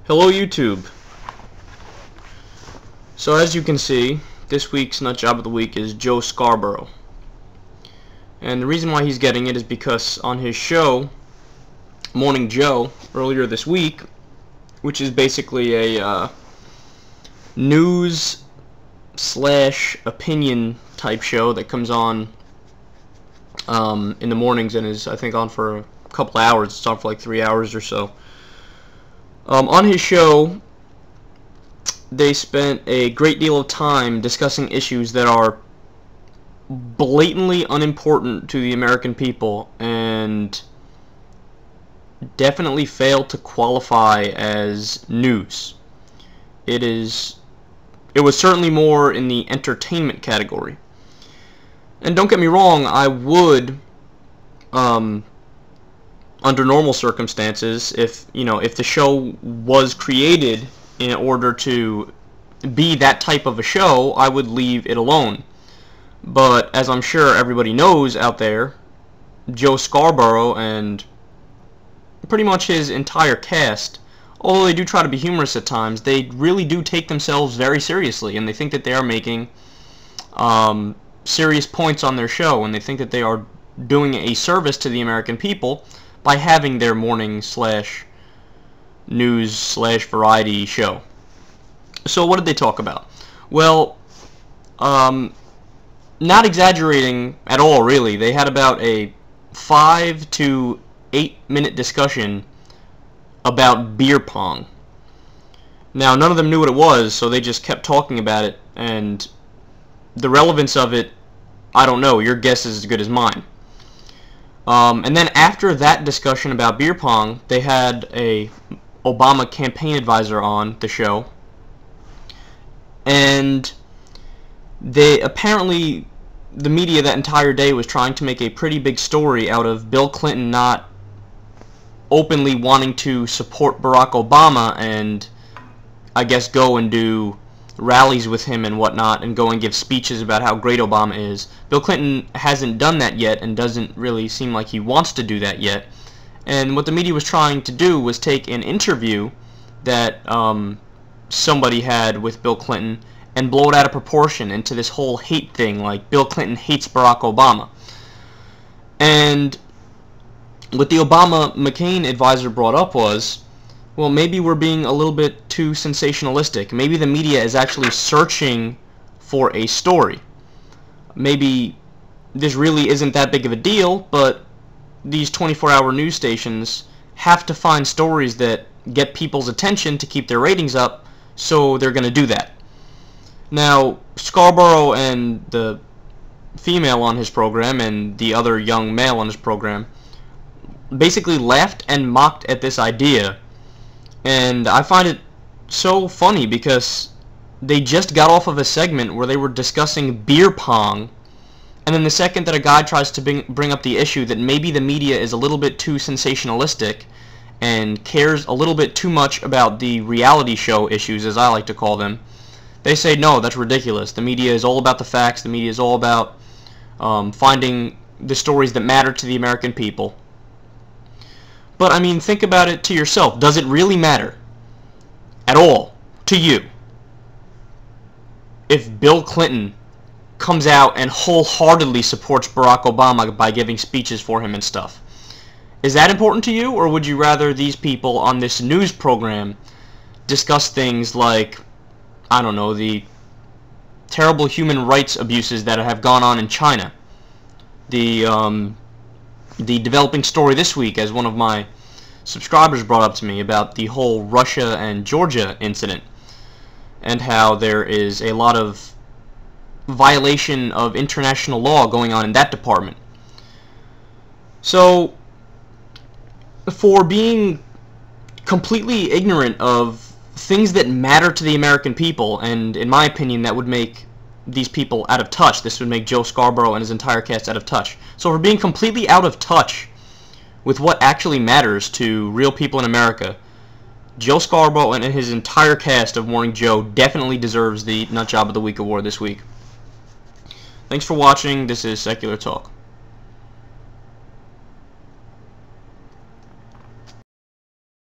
Hello YouTube. So as you can see, this week's Nut Job of the Week is Joe Scarborough. And the reason why he's getting it is because on his show, Morning Joe, earlier this week, which is basically a news slash opinion type show that comes on in the mornings and is, I think, on for a couple hours. It's on for like 3 hours or so. On his show, they spent a great deal of time discussing issues that are blatantly unimportant to the American people and definitely fail to qualify as news. It was certainly more in the entertainment category. And don't get me wrong, I would under normal circumstances, if the show was created in order to be that type of a show, I would leave it alone. But as I'm sure everybody knows out there, Joe Scarborough and pretty much his entire cast, although they do try to be humorous at times, they really do take themselves very seriously, and they think that they are making serious points on their show, and they think that they are doing a service to the American people by having their morning slash news slash variety show. So what did they talk about? Well, not exaggerating at all, really. They had about a 5 to 8 minute discussion about beer pong. Now, none of them knew what it was, so they just kept talking about it, and the relevance of it, I don't know. Your guess is as good as mine. And then after that discussion about beer pong, they had a Obama campaign advisor on the show, and they apparently, the media that entire day was trying to make a pretty big story out of Bill Clinton not openly wanting to support Barack Obama and I guess go and do rallies with him and whatnot and go and give speeches about how great Obama is. Bill Clinton hasn't done that yet and doesn't really seem like he wants to do that yet. And what the media was trying to do was take an interview that somebody had with Bill Clinton and blow it out of proportion into this whole hate thing, like Bill Clinton hates Barack Obama. And what the Obama-McCain advisor brought up was, well, maybe we're being a little bit too sensationalistic. Maybe the media is actually searching for a story. Maybe this really isn't that big of a deal, but these 24-hour news stations have to find stories that get people's attention to keep their ratings up, so they're going to do that. Now, Scarborough and the female on his program and the other young male on his program basically laughed and mocked at this idea. And I find it so funny because they just got off of a segment where they were discussing beer pong, and then the second that a guy tries to bring up the issue that maybe the media is a little bit too sensationalistic and cares a little bit too much about the reality show issues, as I like to call them, they say, no, that's ridiculous. The media is all about the facts. The media is all about finding the stories that matter to the American people. But, I mean, think about it to yourself. Does it really matter at all to you if Bill Clinton comes out and wholeheartedly supports Barack Obama by giving speeches for him and stuff? Is that important to you, or would you rather these people on this news program discuss things like, I don't know, the terrible human rights abuses that have gone on in China, the developing story this week, as one of my subscribers brought up to me, about the whole Russia and Georgia incident and how there is a lot of violation of international law going on in that department. So, for being completely ignorant of things that matter to the American people, and in my opinion that would make these people out of touch. This would make Joe Scarborough and his entire cast out of touch. So for being completely out of touch with what actually matters to real people in America, Joe Scarborough and his entire cast of Morning Joe definitely deserves the Nut Job of the Week award this week. Thanks for watching. This is Secular Talk.